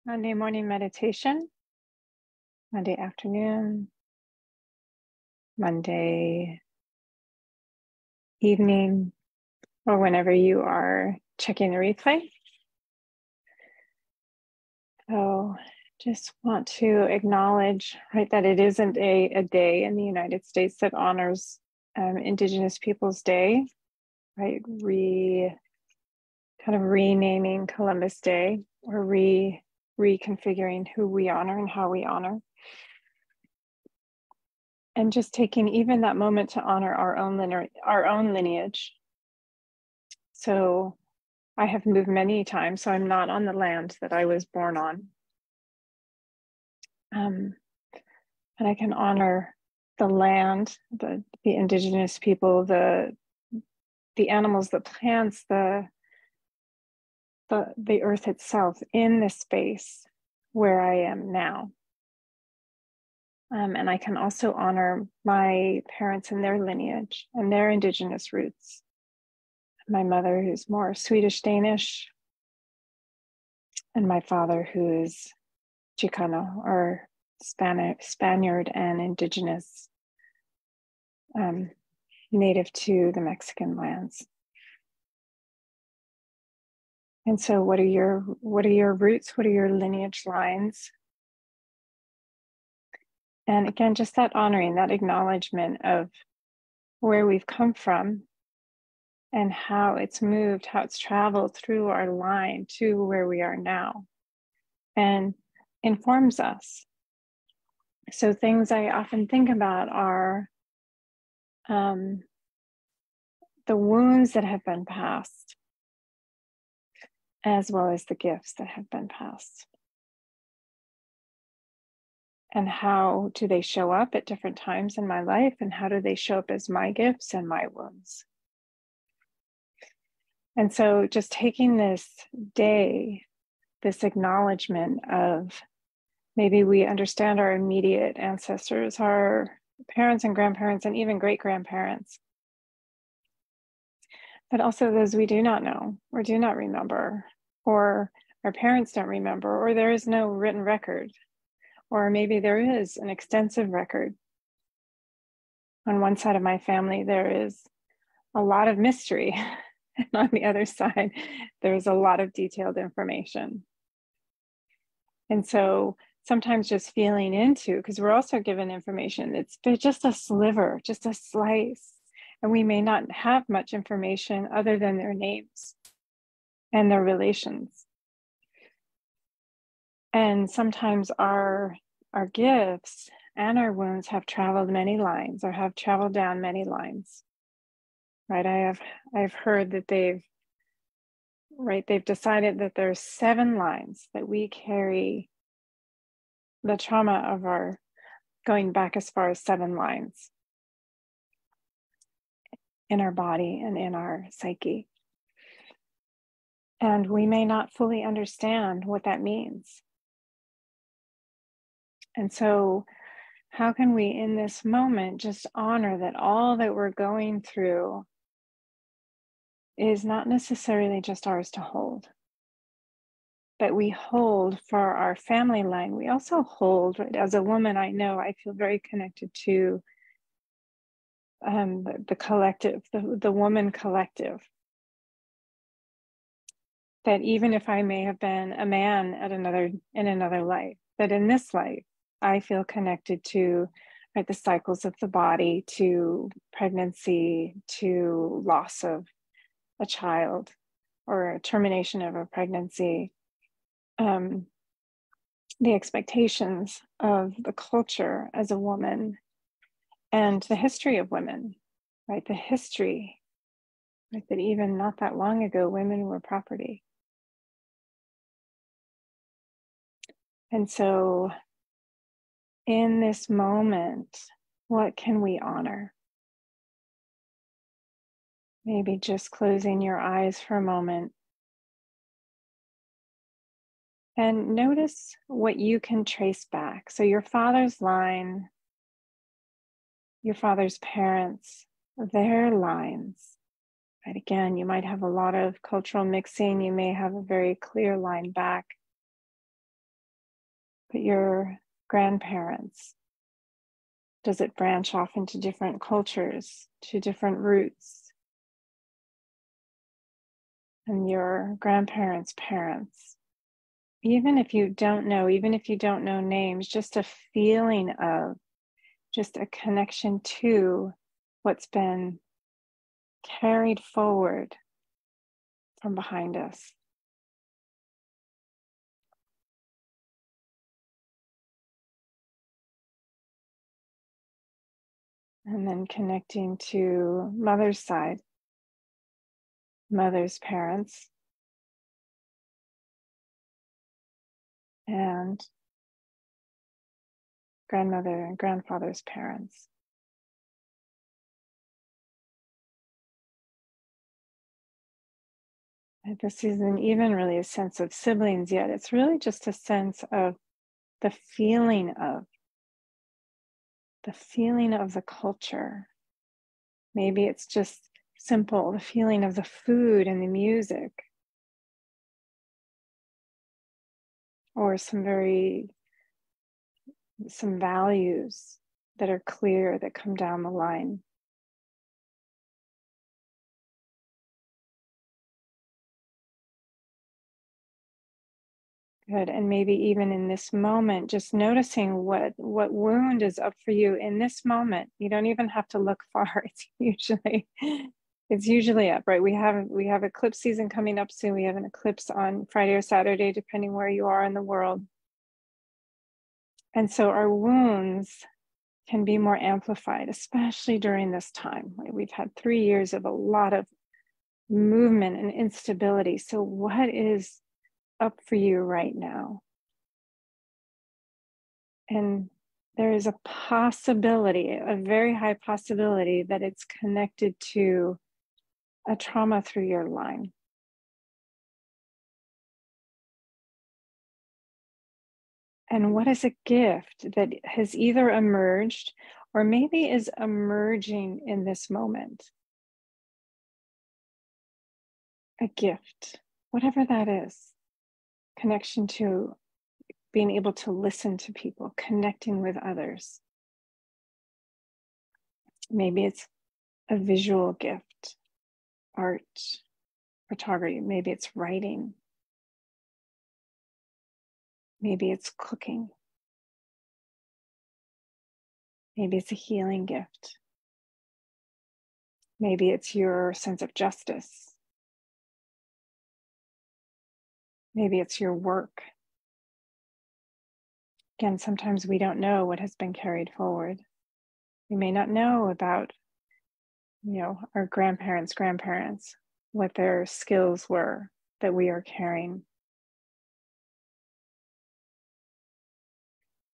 Monday morning meditation, Monday afternoon, Monday evening, or whenever you are checking the replay. So just want to acknowledge, right, that it isn't a day in the United States that honors Indigenous Peoples Day, right? Kind of renaming Columbus Day or reconfiguring who we honor and how we honor. And just taking even that moment to honor our own lineage. So I have moved many times, so I'm not on the land that I was born on. And I can honor the land, the indigenous people, the animals, the plants, the earth itself in this space where I am now. And I can also honor my parents and their lineage and their indigenous roots. My mother, who's more Swedish Danish, and my father, who is Chicano or Spaniard and indigenous, native to the Mexican lands. And so what are your roots? What are your lineage lines? And again, just that honoring, that acknowledgement of where we've come from and how it's moved, how it's traveled through our line to where we are now, and informs us. So things I often think about are the wounds that have been passed, as well as the gifts that have been passed. And how do they show up at different times in my life? And how do they show up as my gifts and my wounds? And so just taking this day, this acknowledgement of maybe we understand our immediate ancestors, our parents and grandparents, and even great-grandparents, but also those we do not know or do not remember, or our parents don't remember, or there is no written record, or maybe there is an extensive record. On one side of my family, there is a lot of mystery. And on the other side, there's a lot of detailed information. And so sometimes just feeling into, because we're also given information, it's just a sliver, just a slice. And we may not have much information other than their names and their relations. And sometimes our gifts and our wounds have traveled many lines or have traveled down many lines. Right? I've heard that they've decided that there's 7 lines that we carry the trauma of our going back as far as 7 lines in our body and in our psyche. And we may not fully understand what that means. And so how can we in this moment just honor that all that we're going through is not necessarily just ours to hold, but we hold for our family line. We also hold, right, as a woman, I know I feel very connected to the collective, the woman collective. That even if I may have been a man in another life, that in this life, I feel connected to, right, the cycles of the body, to pregnancy, to loss of a child or a termination of a pregnancy, the expectations of the culture as a woman, and the history of women, right? The history, right, that even not that long ago, women were property. And so in this moment, what can we honor? Maybe just closing your eyes for a moment and notice what you can trace back. So your father's line, your father's parents, their lines, right? Again, you might have a lot of cultural mixing. You may have a very clear line back. But your grandparents, does it branch off into different cultures, to different roots? And your grandparents' parents, even if you don't know names, just a feeling of, just a connection to what's been carried forward from behind us. And then connecting to mother's side, mother's parents, and grandmother and grandfather's parents. And this isn't even really a sense of siblings yet. It's really just a sense of the feeling of the culture. Maybe it's just simple, the feeling of the food and the music, or some values that are clear that come down the line. Good. And maybe even in this moment, just noticing what wound is up for you in this moment. You don't even have to look far. It's usually up, right? We have eclipse season coming up soon. We have an eclipse on Friday or Saturday, depending where you are in the world. And so our wounds can be more amplified, especially during this time. We've had 3 years of a lot of movement and instability. So what is up for you right now? And there is a possibility, a very high possibility, that it's connected to a trauma through your line. And what is a gift that has either emerged or maybe is emerging in this moment? A gift, whatever that is. Connection to being able to listen to people, connecting with others. Maybe it's a visual gift, art, photography. Maybe it's writing. Maybe it's cooking. Maybe it's a healing gift. Maybe it's your sense of justice. Maybe it's your work. Again, sometimes we don't know what has been carried forward. We may not know about, our grandparents, what their skills were that we are carrying.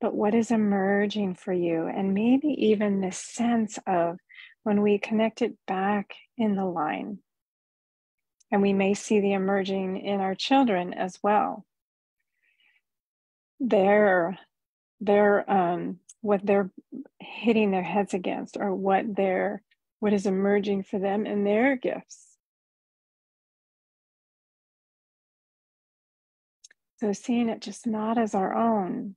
But what is emerging for you? And maybe even this sense of when we connect it back in the line, and we may see the emerging in our children as well. What they're hitting their heads against, or what is emerging for them in their gifts. So seeing it just not as our own,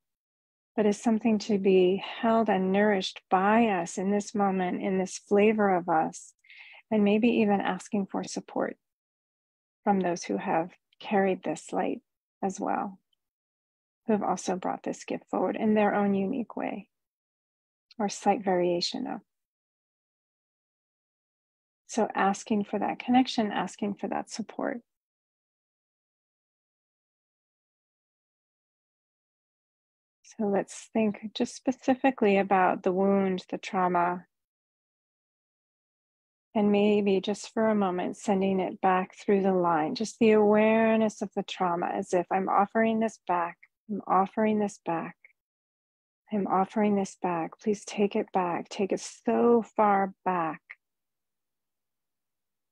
but as something to be held and nourished by us in this moment, in this flavor of us, and maybe even asking for support from those who have carried this light as well, who have also brought this gift forward in their own unique way, or slight variation of. So asking for that connection, asking for that support. So let's think just specifically about the wound, the trauma, and maybe just for a moment, sending it back through the line, just the awareness of the trauma, as if I'm offering this back, I'm offering this back, I'm offering this back. Please take it back, take it so far back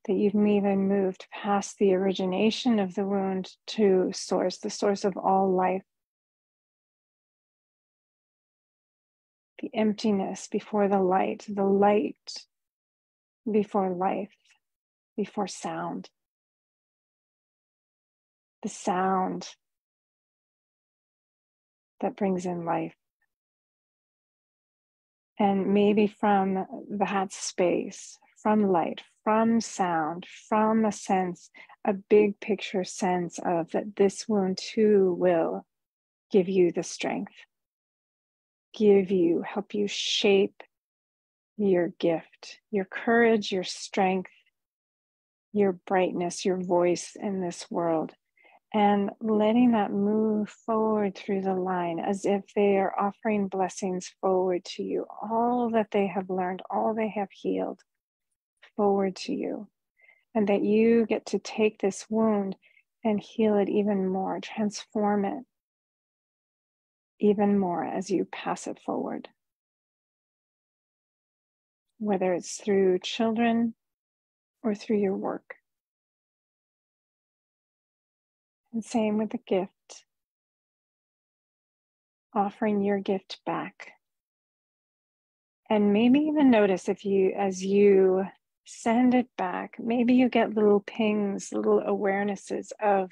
that you've even moved past the origination of the wound to source, the source of all life. The emptiness before the light before life, before sound. The sound that brings in life. And maybe from that space, from light, from sound, from a sense, a big picture sense of that this wound too will give you the strength, help you shape your gift, your courage, your strength, your brightness, your voice in this world. And letting that move forward through the line as if they are offering blessings forward to you, all that they have learned, all they have healed forward to you. And that you get to take this wound and heal it even more, transform it even more as you pass it forward. Whether it's through children or through your work. And same with the gift. Offering your gift back. And maybe even notice as you send it back, maybe you get little pings, little awarenesses of,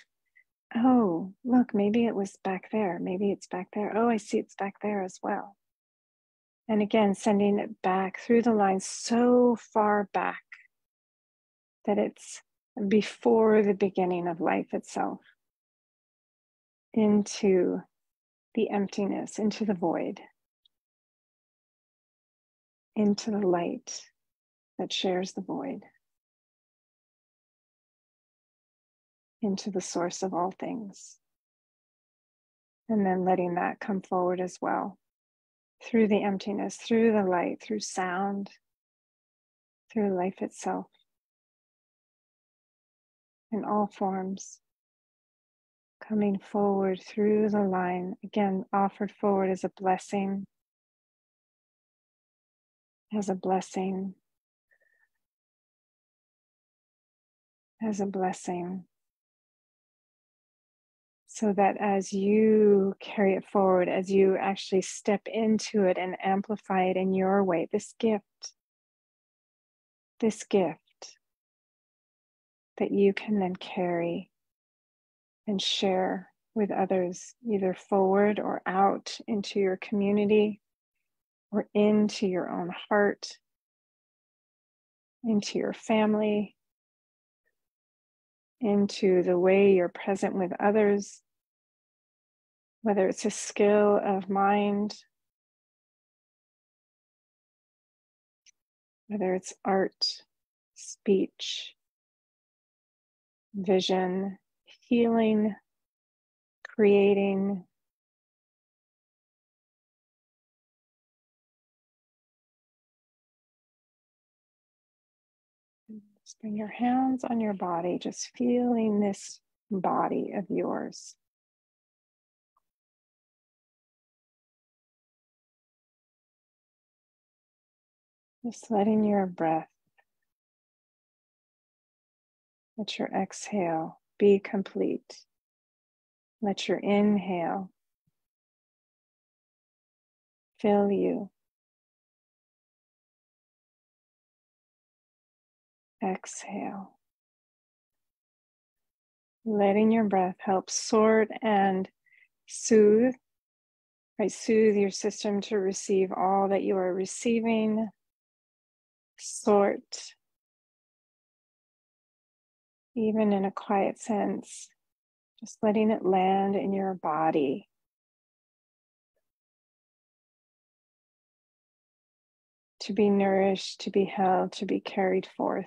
oh, look, maybe it was back there. Maybe it's back there. Oh, I see it's back there as well. And again, sending it back through the line so far back that it's before the beginning of life itself, into the emptiness, into the void, into the light that shares the void, into the source of all things. And then letting that come forward as well, through the emptiness, through the light, through sound, through life itself, in all forms, coming forward through the line, again, offered forward as a blessing, as a blessing, as a blessing. So that as you carry it forward, as you actually step into it and amplify it in your way, this gift that you can then carry and share with others, either forward or out into your community or into your own heart, into your family, into the way you're present with others, whether it's a skill of mind, whether it's art, speech, vision, healing, creating. Just bring your hands on your body, just feeling this body of yours. Just letting your breath, let your exhale be complete. Let your inhale fill you. Exhale. Letting your breath help sort and soothe, right? Soothe your system to receive all that you are receiving. Sort, even in a quiet sense, just letting it land in your body. To be nourished, to be held, to be carried forth.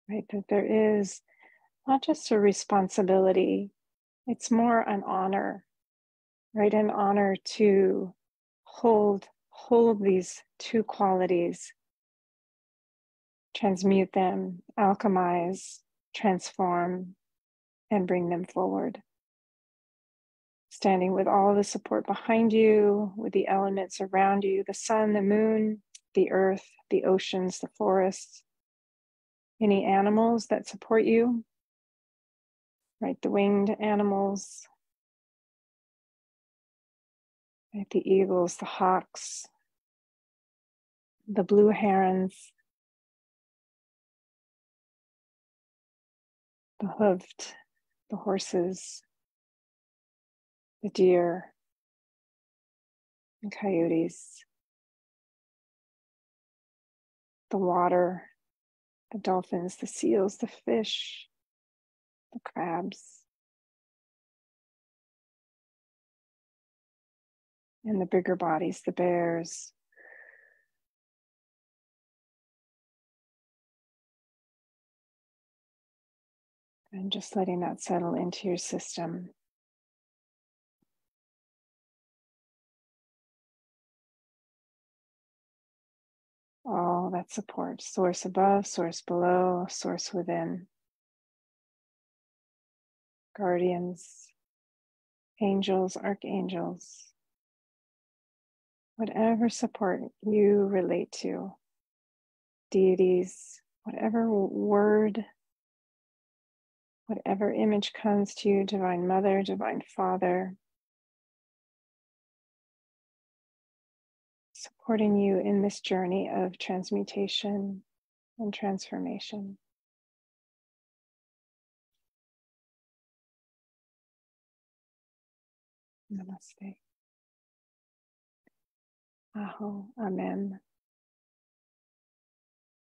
Right, that there is not just a responsibility, it's more an honor, right? An honor to hold these two qualities, transmute them, alchemize, transform, and bring them forward. Standing with all the support behind you, with the elements around you, the sun, the moon, the earth, the oceans, the forests, any animals that support you, right? The winged animals, right? The eagles, the hawks, the blue herons, the hoofed, the horses, the deer, the coyotes, the water, the dolphins, the seals, the fish, the crabs, and the bigger bodies, the bears. And just letting that settle into your system. All that support, source above, source below, source within. Guardians, angels, archangels, whatever support you relate to, deities, whatever word, whatever image comes to you, Divine Mother, Divine Father, supporting you in this journey of transmutation and transformation. Namaste. Aho. Amen.